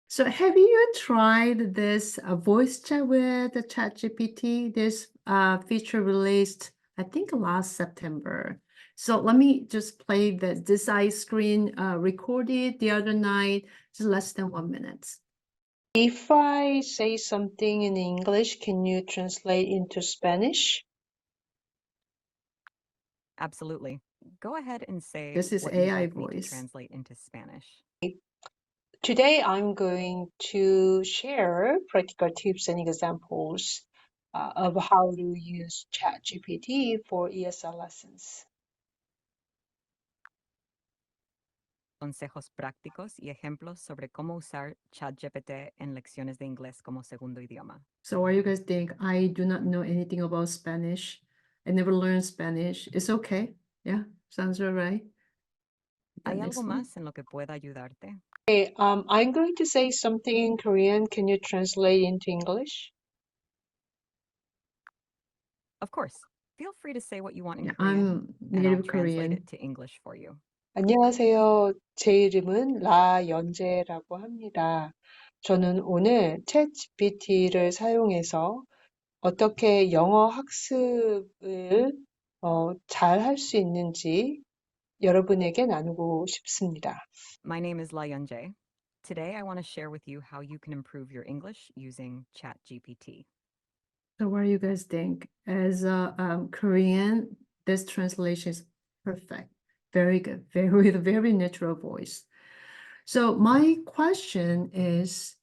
So have you tried this voice chat with the ChatGPT? This feature released, I think, last September. So let me just play this I screen recorded the other night, just less than 1 minute. If I say something in English, can you translate into Spanish? Absolutely. Go ahead and say This is what you'd AI like me to voice. translate into Spanish. Today, I'm going to share practical tips and examples of how to use ChatGPT for ESL lessons. Consejos prácticos y ejemplos sobre cómo usar ChatGPT en lecciones de inglés como segundo idioma. So what do you guys think? I do not know anything about Spanish. I never learned Spanish. It's okay. Yeah, sounds all right. The ¿Hay next algo one. más en lo que pueda ayudarte? Okay, I'm going to say something in Korean. Can you translate into English? Of course. Feel free to say what you want in Yeah, Korean, I'm and I'll native translate Korean. it to English for you. 안녕하세요. 제 이름은 라연재라고 합니다. 저는 오늘 챗GPT를 사용해서 어떻게 영어 학습을 잘 할 수 있는지 여러분에게 나누고 싶습니다. My name is La Yunjae. Today, I want to share with you how you can improve your English using ChatGPT. So what do you guys think? As a Korean, this translation is perfect. Very good. Very with a very natural voice. So my question is,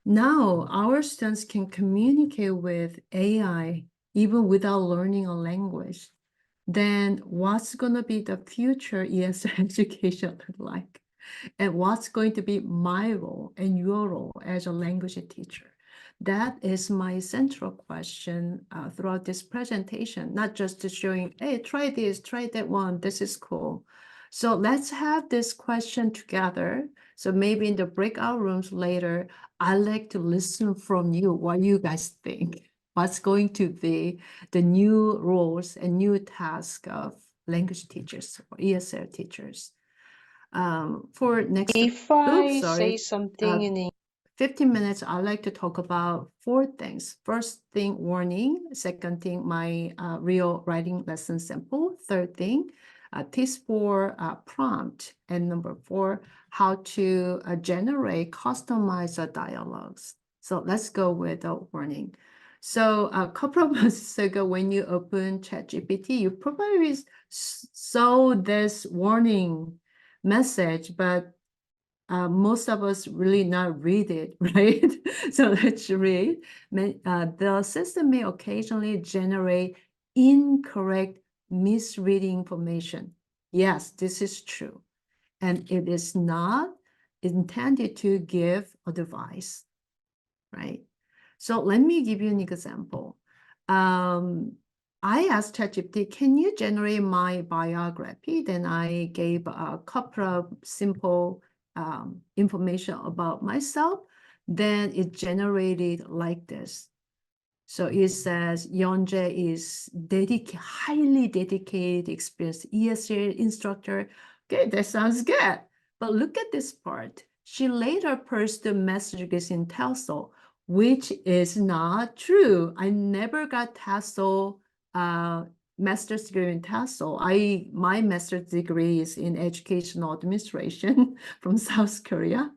now our students can communicate with AI even without learning a language. Then what's going to be the future ESL education look like? And what's going to be my role and your role as a language teacher? That is my central question throughout this presentation, not just showing, hey, try this, try that one, this is cool. So let's have this question together. So maybe in the breakout rooms later, I like to listen from you, what you guys think. What's going to be the new roles and new tasks of language teachers or ESL teachers. For next, If I say something in 15 minutes, I'd like to talk about 4 things. First thing, warning. Second thing, my real writing lesson sample. Third thing, tips for prompt. And number 4, how to generate customized dialogues. So let's go with the warning. So a couple of months ago, when you open ChatGPT, you probably saw this warning message, but most of us really not read it, right? So let's read. The system may occasionally generate incorrect, misreading information. Yes, this is true. And it is not intended to give advice, right? So let me give you an example. I asked ChatGPT, can you generate my biography? Then I gave a couple of simple information about myself. Then it generated like this. So it says Yeonjae is highly dedicated, experienced ESL instructor. Okay, that sounds good. But look at this part. She later pursued masters in TESOL, which is not true. I never got TESOL master's degree in TESOL. My master's degree is in educational administration from South Korea.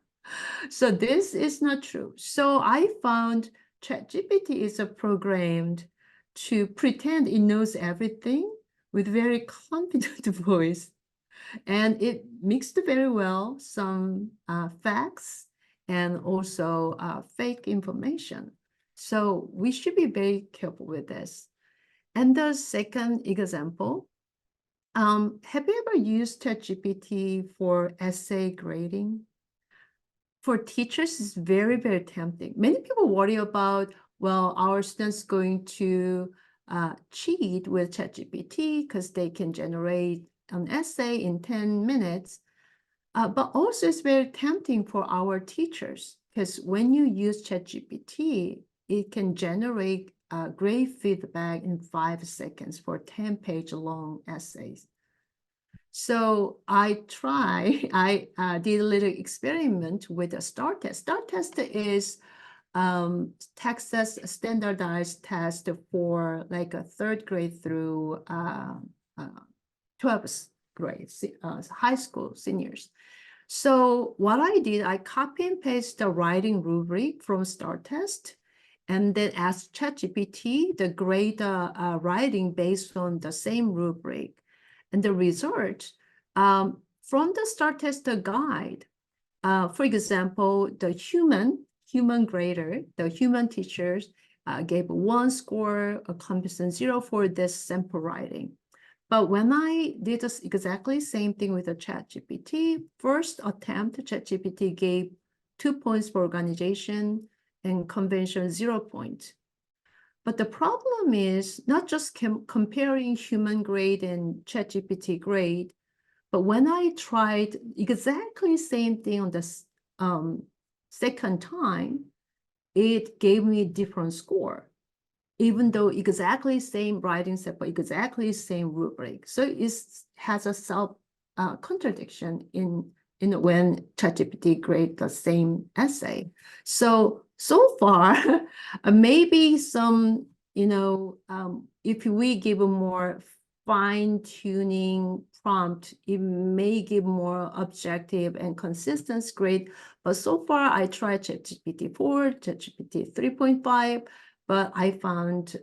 So this is not true. So I found ChatGPT is programmed to pretend it knows everything with very confident voice. And it mixed very well some facts and also fake information. So we should be very careful with this. And the second example, have you ever used ChatGPT for essay grading? For teachers, it's very, very tempting. Many people worry about, well, our students going to cheat with ChatGPT because they can generate an essay in 10 minutes. But also it's very tempting for our teachers because when you use ChatGPT, it can generate great feedback in 5 seconds for 10-page long essays. So I did a little experiment with a STAR test. STAR test is Texas standardized test for like a 3rd grade through 12th grade, high school seniors. So what I did, I copy and paste the writing rubric from STAR test, and then asked ChatGPT to grade the writing based on the same rubric. And the result from the STAR test guide, for example, the human grader, the human teachers gave 1 score, a comparison 0 for this sample writing. But when I did this exactly same thing with the ChatGPT, first attempt, ChatGPT gave 2 points for organization and convention 0 points. But the problem is not just comparing human grade and ChatGPT grade, but when I tried exactly same thing on the second time, it gave me different score, even though exactly same writing set, but exactly same rubric. So it has a self contradiction in when ChatGPT grade the same essay. So far, maybe some, if we give a more fine-tuning prompt, it may give more objective and consistent grade. But so far, I tried ChatGPT 4, ChatGPT 3.5, but I found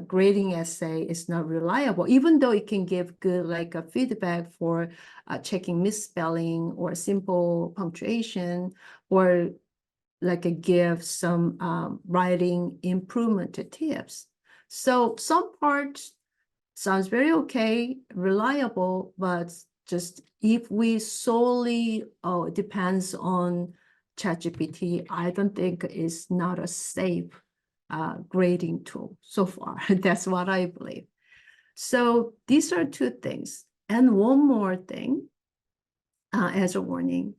grading essay is not reliable, even though it can give good like a feedback for checking misspelling or simple punctuation, or like give some writing improvement tips. So some parts sounds very okay, reliable, but just if we solely depends on ChatGPT, I don't think it's not a safe grading tool so far. That's what I believe. So these are 2 things. And one more thing as a warning,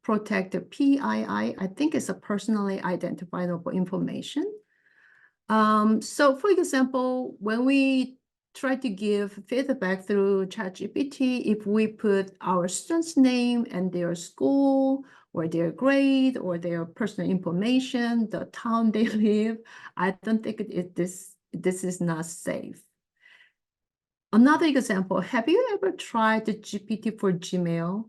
protect the PII. I think it's a personally identifiable information. So for example, when we try to give feedback through ChatGPT, if we put our student's name and their school or their grade or their personal information, the town they live, I don't think this is not safe. Another example, have you ever tried the GPT for Gmail?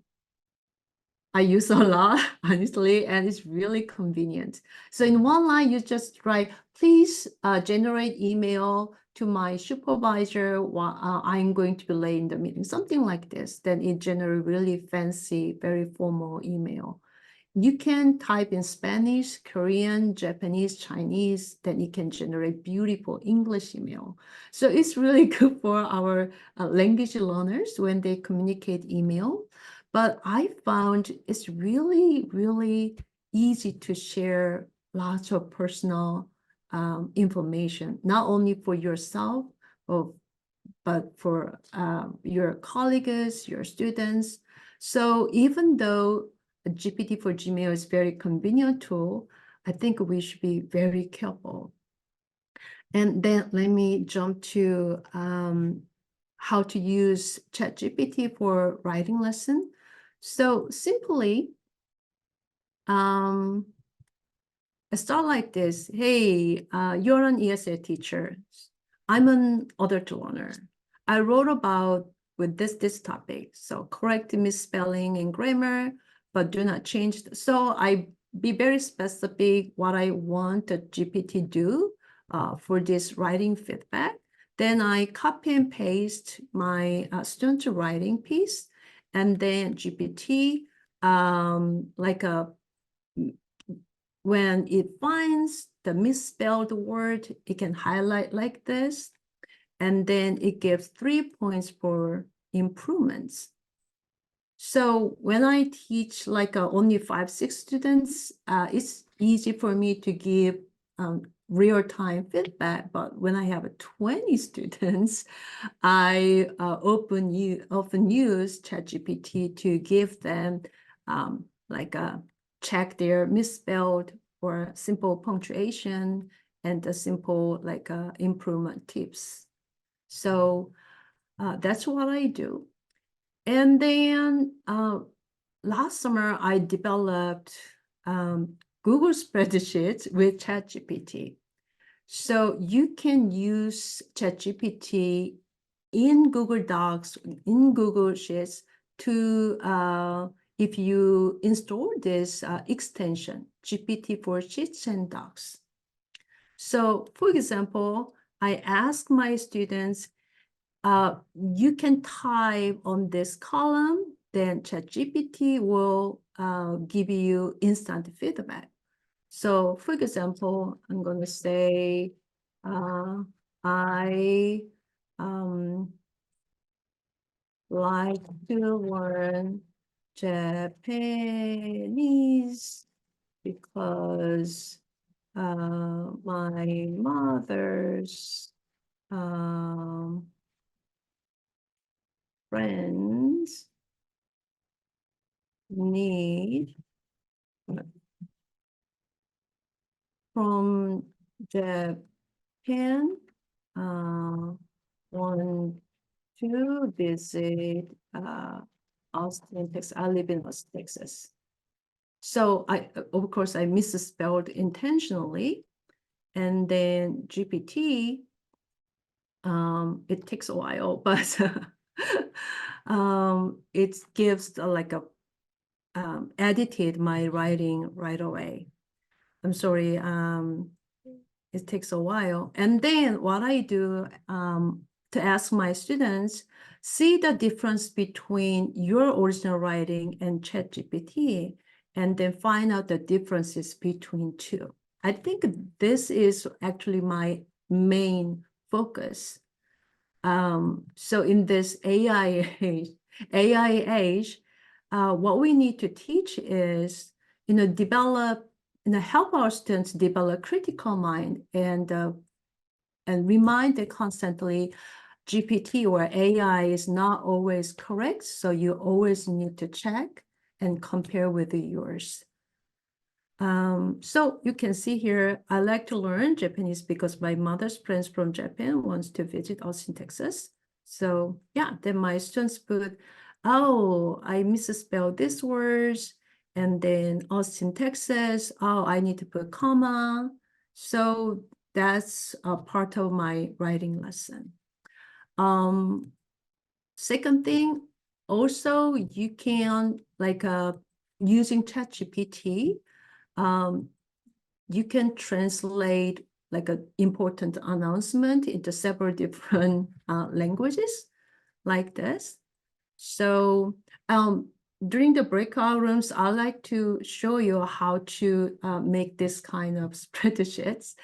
I use a lot, honestly, and it's really convenient. So in one line, you just write, please generate email to my supervisor while I'm going to be late in the meeting, something like this. Then it generates really fancy, very formal email. You can type in Spanish, Korean, Japanese, Chinese, then it can generate beautiful English email. So it's really good for our language learners when they communicate email. But I found it's really, really easy to share lots of personal information, not only for yourself, but for your colleagues, your students. So even though GPT for Gmail is a very convenient tool, I think we should be very careful. And then let me jump to how to use ChatGPT for writing lesson. So simply, I start like this. Hey, you're an ESL teacher. I'm an adult learner. I wrote about with this topic. So correct misspelling and grammar, but do not change. So I be very specific what I want the GPT do for this writing feedback. Then I copy and paste my student writing piece, and then GPT, when it finds the misspelled word, it can highlight like this, and then it gives 3 points for improvements. So when I teach like only 5, 6 students, it's easy for me to give real-time feedback. But when I have 20 students, I often use ChatGPT to give them check their misspelled or simple punctuation and the simple improvement tips. So that's what I do. And then last summer, I developed Google spreadsheets with ChatGPT. So you can use ChatGPT in Google Docs, in Google Sheets to, if you install this extension, GPT for Sheets and Docs. So for example, I ask my students, you can type on this column, then ChatGPT will give you instant feedback. So for example, I'm going to say, I like to learn Japanese because my mother's friends need from Japan want to visit Austin, Texas. I live in Austin, Texas. So of course, I misspelled intentionally. And then GPT, it takes a while, but it gives like a edited my writing right away. I'm sorry, it takes a while. And then what I do to ask my students, see the difference between your original writing and ChatGPT, and then find out the differences between two. I think this is actually my main focus. So in this AI age, what we need to teach is, help our students develop critical mind and remind them constantly GPT or AI is not always correct. So you always need to check and compare with yours. So you can see here, I like to learn Japanese because my mother's friends from Japan wants to visit Austin, Texas. So yeah, then my students put, oh, I misspelled these words. And then Austin, Texas, oh, I need to put comma. So that's a part of my writing lesson. Second thing, also you can using ChatGPT, you can translate like an important announcement into several different languages like this. So during the breakout rooms, I like to show you how to make this kind of spreadsheets.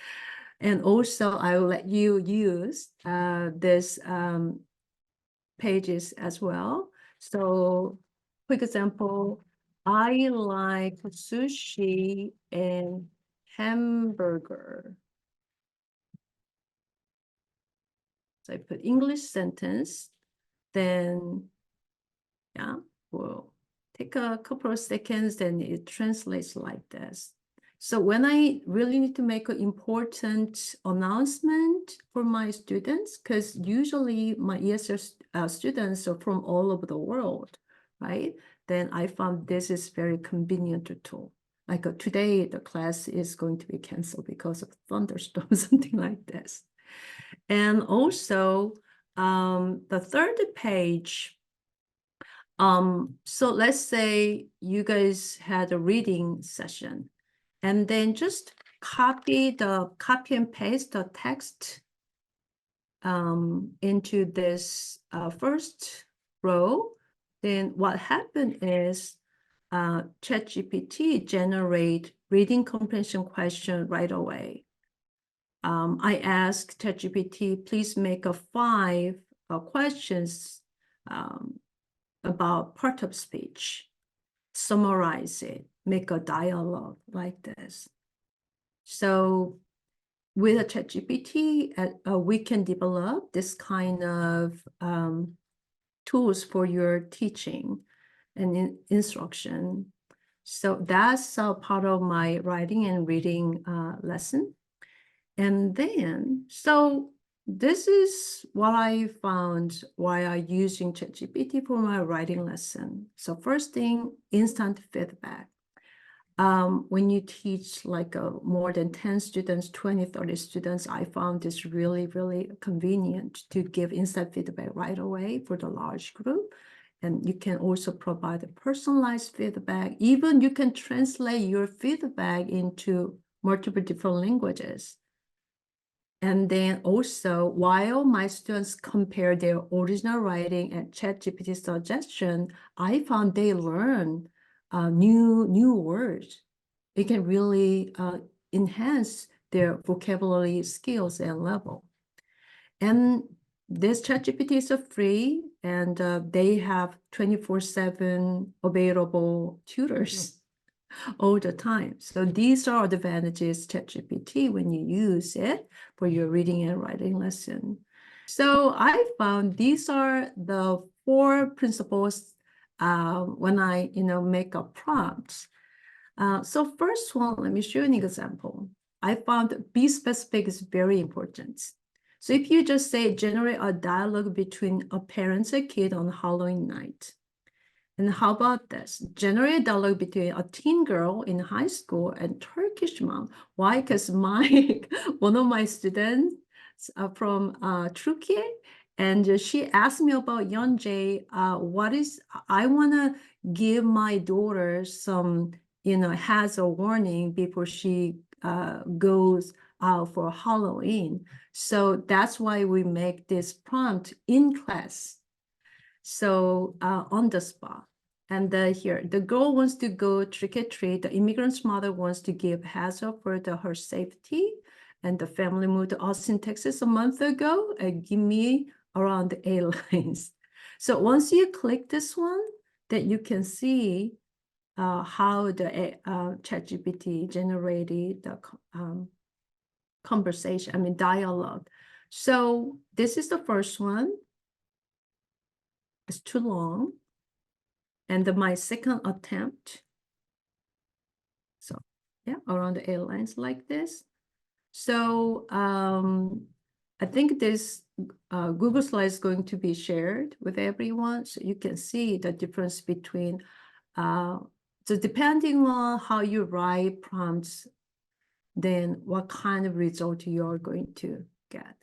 And also I will let you use this pages as well. So for example, I like sushi and hamburger. So I put English sentence, then yeah, we'll take a couple of seconds, then it translates like this. So when I really need to make an important announcement for my students, because usually my ESL students are from all over the world, right? Then I found this is very convenient tool. Like today, the class is going to be canceled because of thunderstorm, something like this. And also, the third page, so let's say you guys had a reading session, and then just copy and paste the text into this first row. Then what happened is ChatGPT generate reading comprehension question right away. I asked ChatGPT, please make 5 questions about part of speech, summarize it, make a dialogue like this. So with a ChatGPT, we can develop this kind of tools for your teaching and instruction. So that's part of my writing and reading lesson. And then, so this is what I found while I using ChatGPT for my writing lesson. So first thing, instant feedback. When you teach like more than 10 students, 20, 30 students, I found this really, really convenient to give instant feedback right away for the large group. And you can also provide a personalized feedback. Even you can translate your feedback into multiple different languages. And then also, while my students compare their original writing and ChatGPT suggestion, I found they learn new words. It can really enhance their vocabulary skills and level. And this ChatGPT is free, and they have 24/7 available tutors all the time. So these are the advantages ChatGPT when you use it for your reading and writing lesson. So I found these are the 4 principles when I make a prompt. So first one, let me show you an example. I found be specific is very important. So if you just say generate a dialogue between a parent and kid on Halloween night. And how about this? Generate a dialogue between a teen girl in high school and Turkish mom. Why? Because one of my students from Turkey, and she asked me about Yeonjae. I want to give my daughter some, has a warning before she goes out for Halloween. So that's why we make this prompt in class. So on the spot. And here, the girl wants to go trick-or-treat. The immigrant's mother wants to give heads up for her safety. And the family moved to Austin, Texas a month ago. Give me around the 8 lines. So once you click this one, then you can see how the ChatGPT generated the conversation, dialogue. So this is the first one. It's too long. And my second attempt. So yeah, around the 8 lines like this. So I think this Google slide is going to be shared with everyone. So you can see the difference between, so depending on how you write prompts, then what kind of result you're going to get.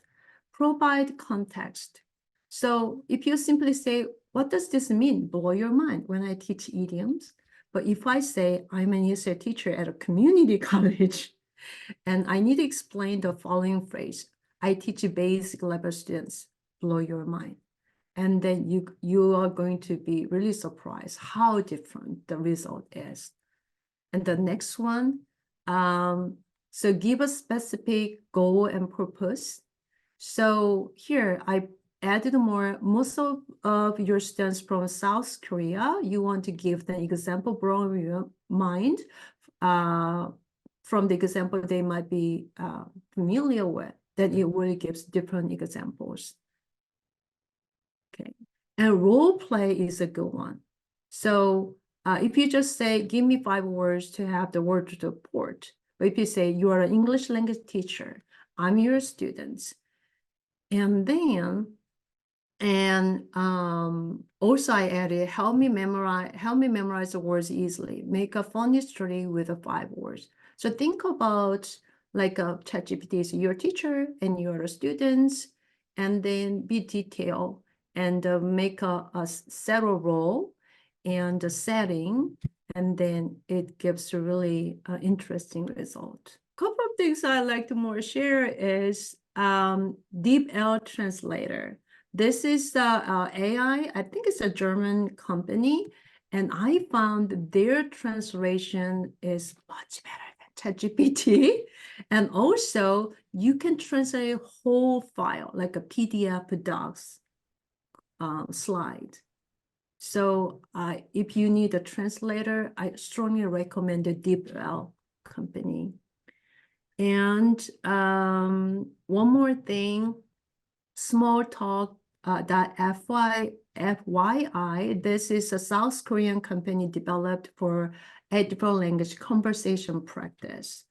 Provide context. So if you simply say, what does this mean? Blow your mind when I teach idioms. But if I say, I'm an ESOL teacher at a community college, and I need to explain the following phrase, I teach basic level students, blow your mind. And then you are going to be really surprised how different the result is. And the next one, so give a specific goal and purpose. So here I added more. Most of your students from South Korea, you want to give them example, blow your mind from the example they might be familiar with. Then it really gives different examples. Okay, and role play is a good one. So if you just say, give me 5 words to have the word to report, or if you say, you are an English language teacher, I'm your student. And then, also I added, help me memorize the words easily. Make a funny story with the 5 words. So think about like a ChatGPT is your teacher and you're a student, and then be detailed and make a settle role and a setting, and then it gives a really interesting result. Couple of things I like to more share is DeepL Translator. This is the AI, I think it's a German company, and I found their translation is much better than ChatGPT. And also, you can translate a whole file, like a PDF docs slide. So if you need a translator, I strongly recommend the DeepL company. And one more thing, FYI, this is a South Korean company developed for edible language conversation practice.